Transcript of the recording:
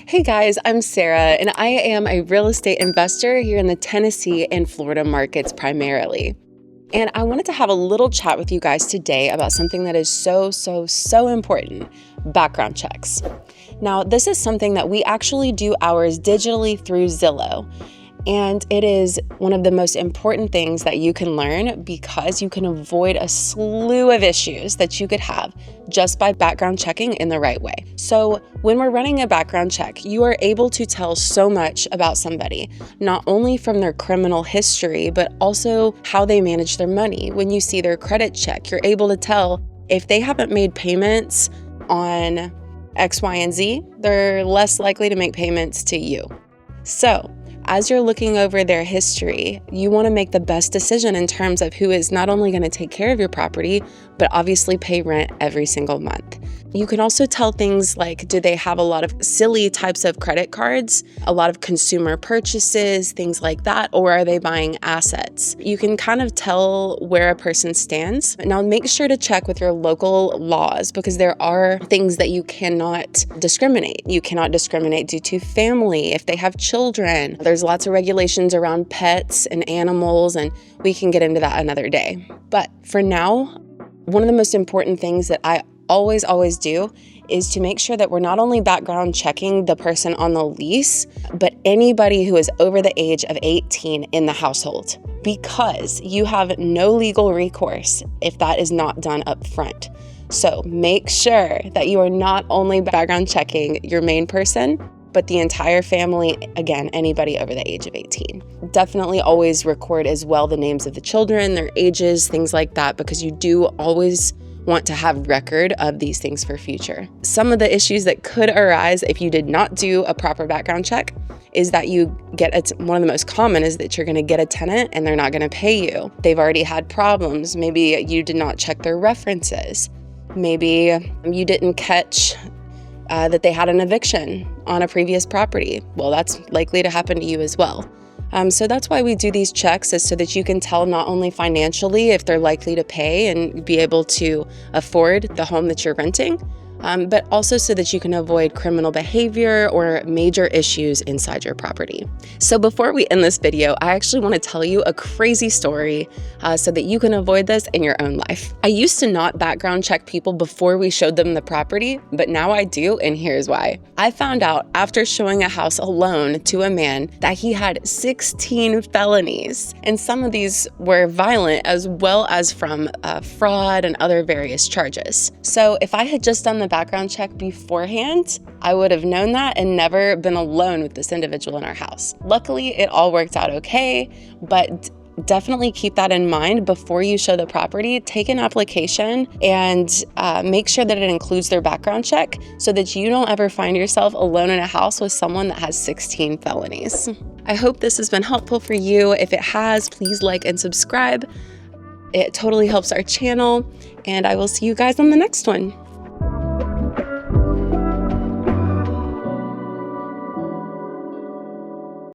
Hey guys, I'm Sarah, and I am a real estate investor here in the Tennessee and Florida markets primarily. And I wanted to have a little chat with you guys today about something that is so important: background checks. Now, this is something that we actually do ours digitally through Zillow. And it is one of the most important things that you can learn because you can avoid a slew of issues that you could have just by background checking in the right way. So when we're running a background check, you are able to tell so much about somebody, not only from their criminal history, but also how they manage their money. When you see their credit check, you're able to tell if they haven't made payments on X, Y, and Z, they're less likely to make payments to you. So as you're looking over their history, you want to make the best decision in terms of who is not only going to take care of your property, but obviously pay rent every single month. You can also tell things like, do they have a lot of silly types of credit cards, a lot of consumer purchases, things like that, or are they buying assets? You can kind of tell where a person stands. Now, make sure to check with your local laws because there are things that you cannot discriminate. You cannot discriminate due to family, if they have children. There's lots of regulations around pets and animals, and we can get into that another day. But for now, one of the most important things that I always do is to make sure that we're not only background checking the person on the lease, but anybody who is over the age of 18 in the household, because you have no legal recourse if that is not done up front. So make sure that you are not only background checking your main person, but the entire family, again, anybody over the age of 18. Definitely always record as well the names of the children, their ages, things like that, because you do always want to have record of these things for future. Some of the issues that could arise if you did not do a proper background check is that you get one of the most common is that you're going to get a tenant and they're not going to pay you. They've already had problems. Maybe you did not check their references. Maybe you didn't catch that they had an eviction on a previous property. Well, that's likely to happen to you as well. So that's why we do these checks, is so that you can tell not only financially if they're likely to pay and be able to afford the home that you're renting, but also so that you can avoid criminal behavior or major issues inside your property. So before we end this video, I actually want to tell you a crazy story so that you can avoid this in your own life. I used to not background check people before we showed them the property, but now I do, and here's why. I found out after showing a house alone to a man that he had 16 felonies, and some of these were violent as well as from fraud and other various charges. So if I had just done the background check beforehand, I would have known that and never been alone with this individual in our house. Luckily, it all worked out okay, but definitely keep that in mind before you show the property. Take an application and make sure that it includes their background check so that you don't ever find yourself alone in a house with someone that has 16 felonies. I hope this has been helpful for you. If it has, please like and subscribe. It totally helps our channel, and I will see you guys on the next one.